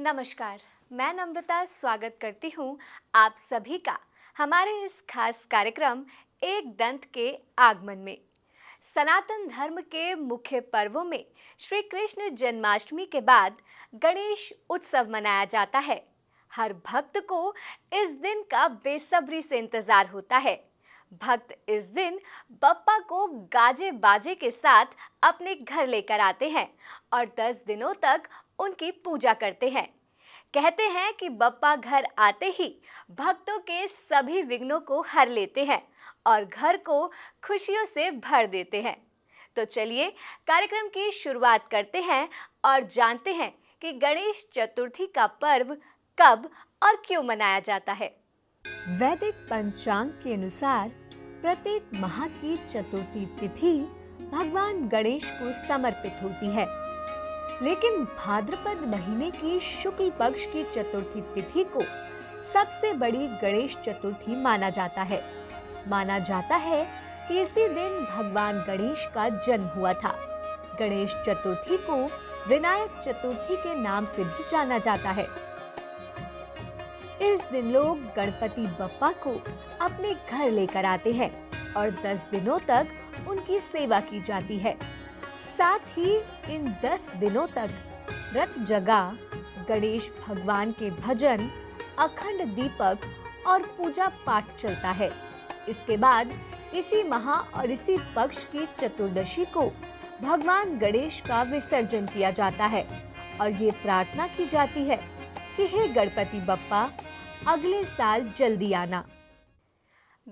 नमस्कार, मैं नम्रता स्वागत करती हूँ आप सभी का हमारे इस खास कार्यक्रम एक दंत के आगमन में। सनातन धर्म के मुख्य पर्वों में श्री कृष्ण जन्माष्टमी के बाद गणेश उत्सव मनाया जाता है। हर भक्त को इस दिन का बेसब्री से इंतजार होता है। भक्त इस दिन बप्पा को गाजे बाजे के साथ अपने घर लेकर आते हैं और 10 दिनों तक उनकी पूजा करते हैं। कहते हैं कि बप्पा घर आते ही भक्तों के सभी विघ्नों को हर लेते हैं और घर को खुशियों से भर देते हैं। तो चलिए कार्यक्रम की शुरुआत करते हैं और जानते हैं कि गणेश चतुर्थी का पर्व कब और क्यों मनाया जाता है। वैदिक पंचांग के अनुसार प्रत्येक माह की चतुर्थी तिथि भगवान गणेश को समर्पित होती है, लेकिन भाद्रपद महीने की शुक्ल पक्ष की चतुर्थी तिथि को सबसे बड़ी गणेश चतुर्थी माना जाता है। माना जाता है कि इसी दिन भगवान गणेश का जन्म हुआ था। गणेश चतुर्थी को विनायक चतुर्थी के नाम से भी जाना जाता है। इस दिन लोग गणपति बप्पा को अपने घर लेकर आते हैं और 10 दिनों तक उनकी सेवा की जाती है। साथ ही इन 10 दिनों तक व्रत जगा गणेश भगवान के भजन, अखंड दीपक और पूजा पाठ चलता है। इसके बाद इसी माह और इसी पक्ष की चतुर्दशी को भगवान गणेश का विसर्जन किया जाता है और ये प्रार्थना की जाती है कि हे गणपति बप्पा, अगले साल जल्दी आना।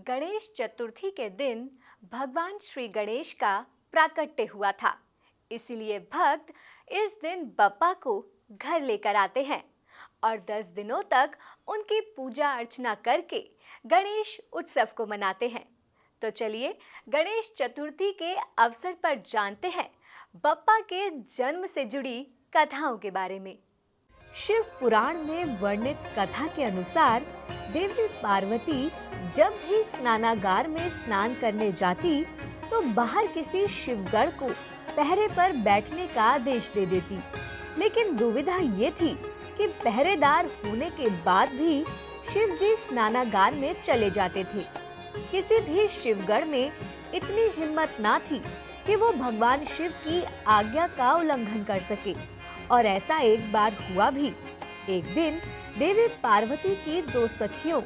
गणेश चतुर्थी के दिन भगवान श्री गणेश का प्राकट्य हुआ था, इसीलिए भक्त इस दिन बप्पा को घर लेकर आते हैं और 10 दिनों तक उनकी पूजा अर्चना करके गणेश उत्सव को मनाते हैं। तो चलिए गणेश चतुर्थी के अवसर पर जानते हैं बप्पा के जन्म से जुड़ी कथाओं के बारे में। शिव पुराण में वर्णित कथा के अनुसार देवी पार्वती जब भी स्नानागार में स्नान करने जाती तो बाहर किसी शिवगण को पहरे पर बैठने का आदेश दे देती, लेकिन दुविधा ये थी कि पहरेदार होने के बाद भी शिव जी स्नानागार में चले जाते थे। किसी भी शिवगण में इतनी हिम्मत ना थी कि वो भगवान शिव की आज्ञा का उल्लंघन कर सके, और ऐसा एक बार हुआ भी। एक दिन देवी पार्वती की 2 सखियों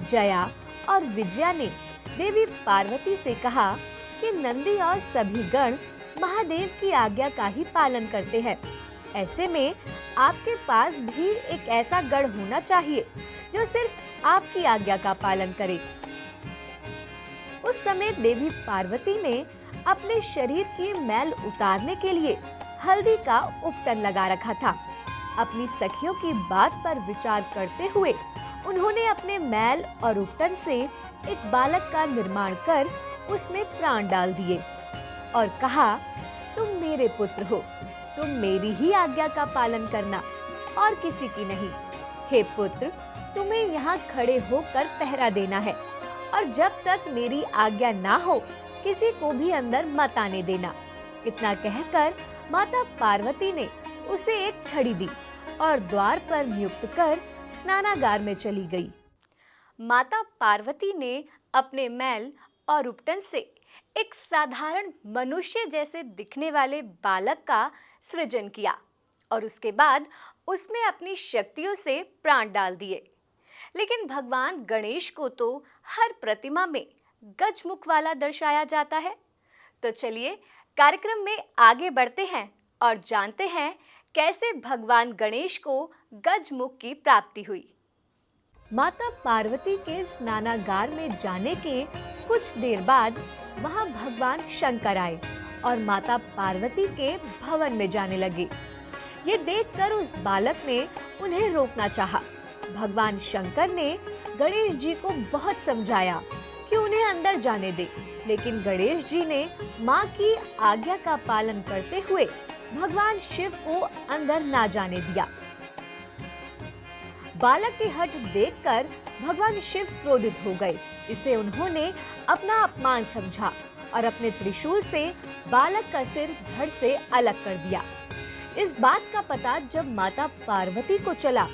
जया और विजया ने देवी पार्वती से कहा कि नंदी और सभी गण महादेव की आज्ञा का ही पालन करते हैं। ऐसे में आपके पास भी एक ऐसा गण होना चाहिए जो सिर्फ आपकी आज्ञा का पालन करे। उस समय देवी पार्वती ने अपने शरीर की मैल उतारने के लिए हल्दी का उपटन लगा रखा था। अपनी सखियों की बात पर विचार करते हुए उन्होंने अपने मैल और उपटन से एक बालक का निर्माण कर उसमें प्राण डाल दिए और कहा, तुम मेरे पुत्र हो, तुम मेरी ही आज्ञा का पालन करना और किसी की नहीं। हे पुत्र, तुम्हें यहाँ खड़े होकर पहरा देना है और जब तक मेरी आज्ञा ना हो किसी को भी अंदर मत आने देना। इतना कहकर माता पार्वती ने उसे एक छड़ी दी और द्वार पर नियुक्त कर स्नानागार में चली गई। माता पार्वती ने अपने मैल और उपटन से एक साधारण मनुष्य जैसे दिखने वाले बालक का सृजन किया और उसके बाद उसमें अपनी शक्तियों से प्राण डाल दिए। लेकिन भगवान गणेश को तो हर प्रतिमा में गजमुख वाला दर्शाया जाता है। तो चलिए कार्यक्रम में आगे बढ़ते हैं और जानते हैं कैसे भगवान गणेश को गजमुख की प्राप्ति हुई। माता पार्वती के स्नानागार में जाने के कुछ देर बाद वहां भगवान शंकर आए और माता पार्वती के भवन में जाने लगे। ये देखकर उस बालक ने उन्हें रोकना चाहा। भगवान शंकर ने गणेश जी को बहुत समझाया कि उन्हें अंदर जाने दे, लेकिन गणेश जी ने माँ की आज्ञा का पालन करते हुए भगवान शिव को अंदर ना जाने दिया। बालक के हठ देखकर भगवान शिव क्रोधित हो गए। इसे उन्होंने अपना अपमान समझा और अपने त्रिशूल से बालक का सिर धड़ से अलग कर दिया। इस बात का पता जब माता पार्वती को चला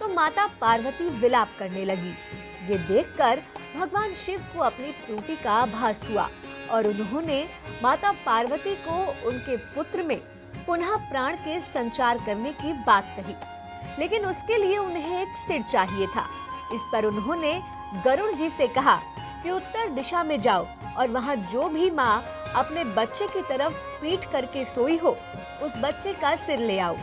तो माता पार्वती विलाप करने लगी। ये देखकर भगवान शिव को अपनी त्रुटि का आभास हुआ और उन्होंने माता पार्वती को उनके पुत्र में पुनः प्राण के संचार करने की बात कही, लेकिन उसके लिए उन्हें एक सिर चाहिए था। इस पर उन्होंने गरुड़ जी से कहा कि उत्तर दिशा में जाओ और वहाँ जो भी माँ अपने बच्चे की तरफ पीठ करके सोई हो उस बच्चे का सिर ले आओ।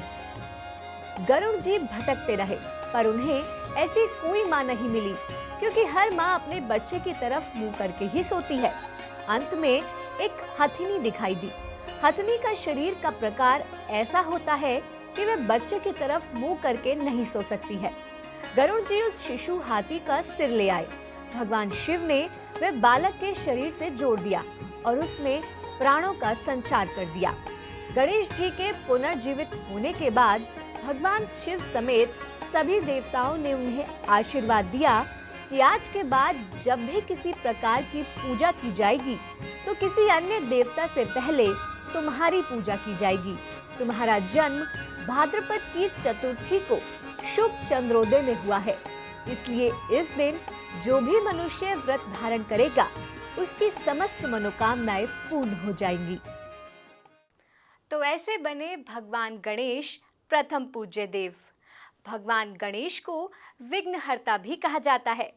गरुड़ जी भटकते रहे पर उन्हें ऐसी कोई माँ नहीं मिली, क्योंकि हर माँ अपने बच्चे की तरफ मुंह करके ही सोती है। अंत में एक हथिनी दिखाई दी। हथिनी का शरीर का प्रकार ऐसा होता है कि वह बच्चे की तरफ मुंह करके नहीं सो सकती है। गरुड़ जी उस शिशु हाथी का सिर ले आए। भगवान शिव ने वह बालक के शरीर से जोड़ दिया और उसमें प्राणों का संचार कर दिया। गणेश जी के पुनर्जीवित होने के बाद भगवान शिव समेत सभी देवताओं ने उन्हें आशीर्वाद दिया कि आज के बाद जब भी किसी प्रकार की पूजा की जाएगी तो किसी अन्य देवता से पहले तुम्हारी पूजा की जाएगी। तुम्हारा जन्म भाद्रपद की चतुर्थी को शुभ चंद्रोदय में हुआ है, इसलिए इस दिन जो भी मनुष्य व्रत धारण करेगा उसकी समस्त मनोकामनाएं पूर्ण हो जाएंगी। तो ऐसे बने भगवान गणेश प्रथम पूज्य देव। भगवान गणेश को विघ्नहर्ता भी कहा जाता है,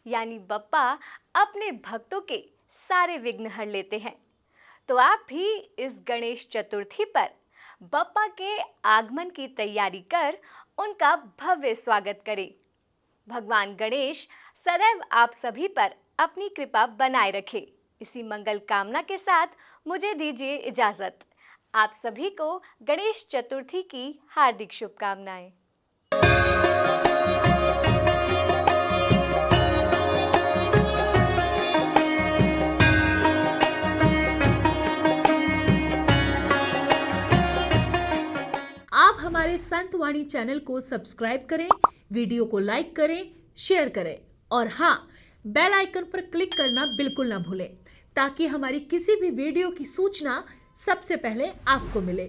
यानी बप्पा अपने भक्तों के सारे विघ्न हर लेते हैं। तो आप भी इस गणेश चतुर्थी पर बप्पा के आगमन की तैयारी कर उनका भव्य स्वागत करें। भगवान गणेश सदैव आप सभी पर अपनी कृपा बनाए रखे। इसी मंगल कामना के साथ मुझे दीजिए इजाजत। आप सभी को गणेश चतुर्थी की हार्दिक शुभकामनाएं। आप हमारे संतवाणी चैनल को सब्सक्राइब करें, वीडियो को लाइक करें, शेयर करें और हाँ, बेल आइकन पर क्लिक करना बिल्कुल ना भूलें, ताकि हमारी किसी भी वीडियो की सूचना सबसे पहले आपको मिले।